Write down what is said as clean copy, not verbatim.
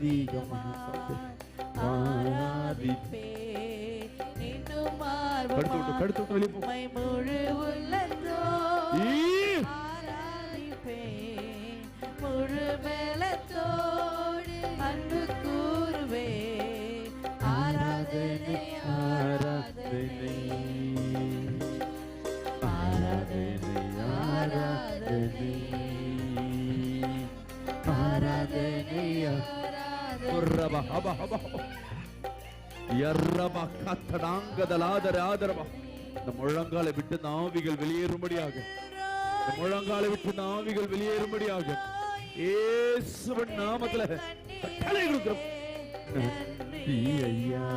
அதிகமாக ஆராதிப்பே. இன்னும் ஆர்வமாய் முழு உள்ளத்தோடு ஆராதிப்பேன். முழு பலத்தோடு அன்பு கூறுவே. ஆராதனை ஆராதனை ஆராதனை ஆராதனை ஆராதனை இந்த முழங்காலை விட்டு நாவிகள் வெளியேறும்படியாக, இந்த முழங்காலை விட்டு நாவிகள் வெளியேறும்படியாக இயேசுவின் நாமத்துல கட்டளை கொடுக்கிறோம். ஐயா